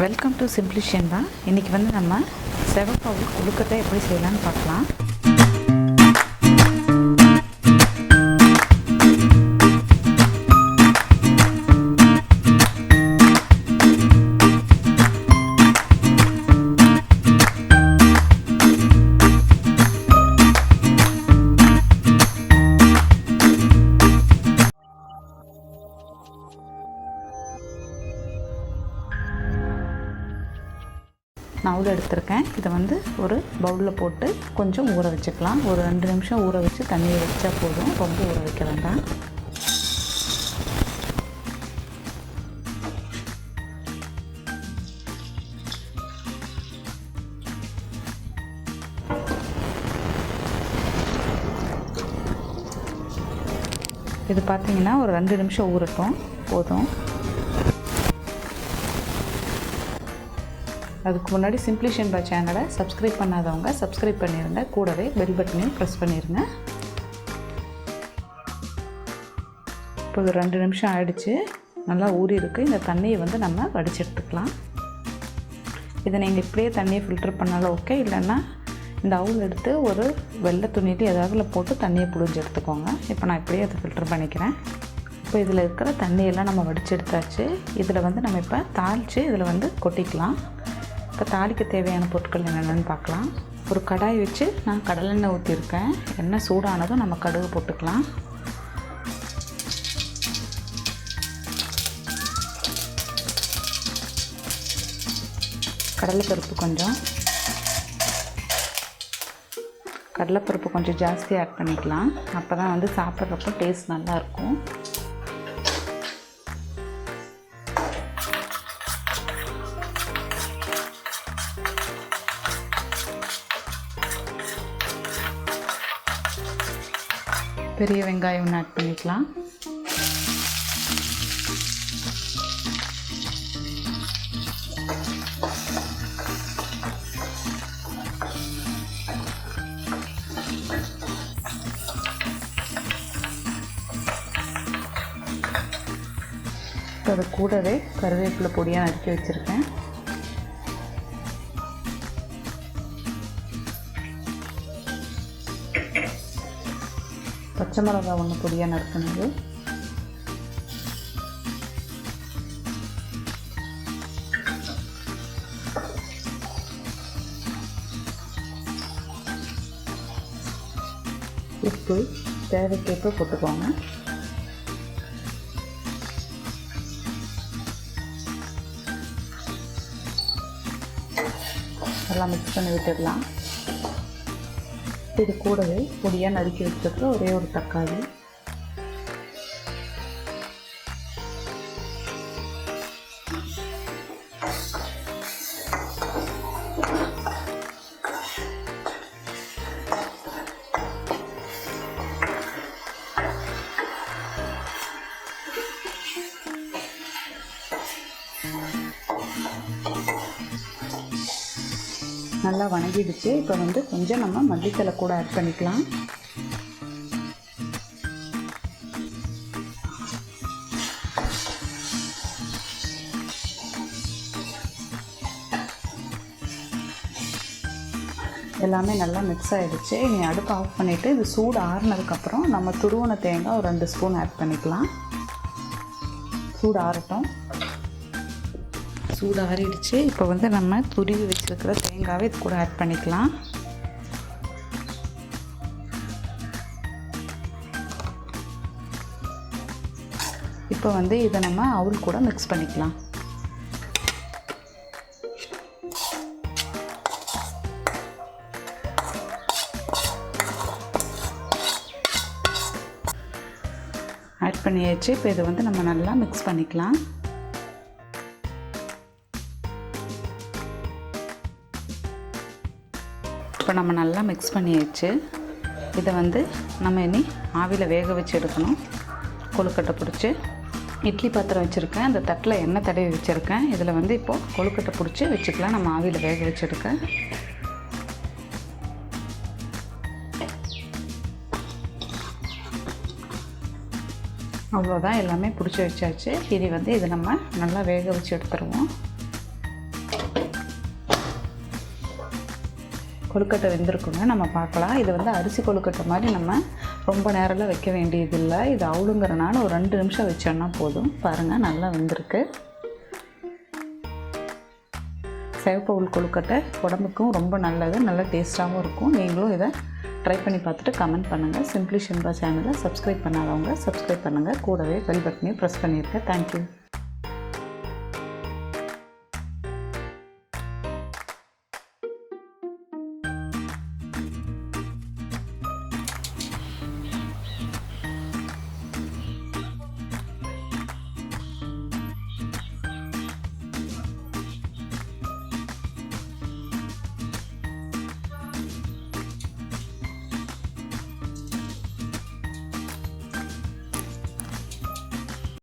Welcome to simply Shenba. இன்றைக்கி வந்து நம்ம செவப்பாவு கொழுக்கட்டை எப்படி செய்யலான்னு பார்க்கலாம். நான் அவுல் எடுத்திருக்கேன். இதை வந்து ஒரு பவுலில் போட்டு கொஞ்சம் ஊற வச்சுக்கலாம். ஒரு 2 நிமிஷம் ஊற வச்சு தண்ணியை வச்சா போதும், ரொம்ப ஊற வைக்க வேண்டாம். இது பார்த்திங்கன்னா ஒரு 2 நிமிஷம் ஊறட்டும் போதும். அதுக்கு முன்னாடி சிம்பிளி ஷென்பா சேனலை சப்ஸ்கிரைப் பண்ணாதவங்க சப்ஸ்கிரைப் பண்ணிடுங்க. கூடவே பெல் பட்டனையும் ப்ரெஸ் பண்ணிடுங்க. இப்போ ஒரு 2 நிமிஷம் ஆகிடுச்சு, நல்லா ஊறி இருக்குது. இந்த தண்ணியை வந்து நம்ம வடித்து எடுத்துக்கலாம். இதை நீங்கள் இப்படியே தண்ணியை ஃபில்டர் பண்ணாலும் ஓகே, இல்லைன்னா இந்த அவுல் எடுத்து ஒரு வெள்ளை துணிட்டு ஏதாவது போட்டு தண்ணியை புழிஞ்சு எடுத்துக்கோங்க. இப்போ நான் இப்படியே அதை ஃபில்டர் பண்ணிக்கிறேன். இப்போ இதில் இருக்கிற தண்ணியெல்லாம் நம்ம வடித்து எடுத்தாச்சு. இதில் வந்து நம்ம இப்போ தாளித்து இதில் வந்து கொட்டிக்கலாம். இப்போ தாளிக்க தேவையான பொருட்கள் என்னென்னு பார்க்கலாம். ஒரு கடாய் வச்சு நான் கடலெண்ணெய் ஊற்றிருக்கேன். எண்ணெய் சூடானதும் நம்ம கடுகு போட்டுக்கலாம். கடலைப்பருப்பு கொஞ்சம் ஜாஸ்தி ஆட் பண்ணிக்கலாம். அப்போ தான் வந்து சாப்பிட்றப்போ டேஸ்ட் நல்லாயிருக்கும். பெரிய வெங்காயம் ஒன்று ஆட் பண்ணிக்கலாம். அது கூடவே கருவேப்பிலை பொடியாக நறுக்கி வச்சுருக்கேன். பச்சை மிளகாய் ஒன்று பொடியாக நறுக்குனது, உப்பு தேவைக்கேற்ப போட்டுக்கோங்க. நல்லா மிக்ஸ் பண்ணி விட்டுடலாம். இது கூடவே பொடியாக நறுக்கி வச்சுருக்க ஒரே ஒரு தக்காளி, நல்லா வணங்கிடுச்சு. இப்போ வந்து கொஞ்சம் நம்ம மல்லித்தலை கூட ஆட் பண்ணிக்கலாம். எல்லாமே நல்லா மிக்ஸ் ஆகிடுச்சு. இனி அடுப்பு ஆஃப் பண்ணிவிட்டு இது சூடு ஆறுனதுக்கப்புறம் நம்ம துருவன தேங்காய் ஒரு 2 ஸ்பூன் ஆட் பண்ணிக்கலாம். சூடு ஆறட்டும். சூடு ஆறிடுச்சு. இப்போ வந்து நம்ம துருவி வச்சுருக்கிற தேங்காவை இது கூட ஆட் பண்ணிக்கலாம். இப்போ வந்து இதை நம்ம அவுல் கூட மிக்ஸ் பண்ணிக்கலாம். ஆட் பண்ணியாச்சு. இப்போ இதை வந்து நம்ம நல்லா மிக்ஸ் பண்ணிக்கலாம். இப்போ நம்ம நல்லா மிக்ஸ் பண்ணியாச்சு. இதை வந்து நம்ம இனி ஆவியில் வேக வச்சு எடுக்கணும். கொழுக்கட்டை பிடிச்சி இட்லி பாத்திரம் வச்சுருக்கேன். அந்த தட்டில் எண்ணெய் தடவி வச்சுருக்கேன். இதில் வந்து இப்போது கொழுக்கட்டை பிடிச்சி வச்சுக்கலாம். நம்ம ஆவியில் வேக வச்சு எடுக்க. அவ்வளோதான், எல்லாமே பிடிச்சி வச்சாச்சு. இனி வந்து இதை நம்ம நல்லா வேக வச்சு எடுத்துருவோம். கொழுக்கட்டை வெந்திருக்குங்க. நம்ம பார்க்கலாம். இது வந்து அரிசி கொழுக்கட்டை மாதிரி நம்ம ரொம்ப நேரம்லாம் வைக்க வேண்டியதில்லை. இது அவுளுங்கிறனால ஒரு 2 நிமிஷம் வச்சோன்னா போதும். பாருங்கள், நல்லா வெந்திருக்கு. சிவப்பு அவுள் கொழுக்கட்டை உடம்புக்கும் ரொம்ப நல்லது, நல்ல டேஸ்ட்டாகவும் இருக்கும். நீங்களும் இதை ட்ரை பண்ணி பார்த்துட்டு கமெண்ட் பண்ணுங்கள். சிம்பிளி ஷென்பா சேனலை சப்ஸ்கிரைப் பண்ணாதவங்க சப்ஸ்கிரைப் பண்ணுங்கள். கூடவே பெல் பட்டனையும் ப்ரெஸ் பண்ணியிருக்கேன். தேங்க்யூ.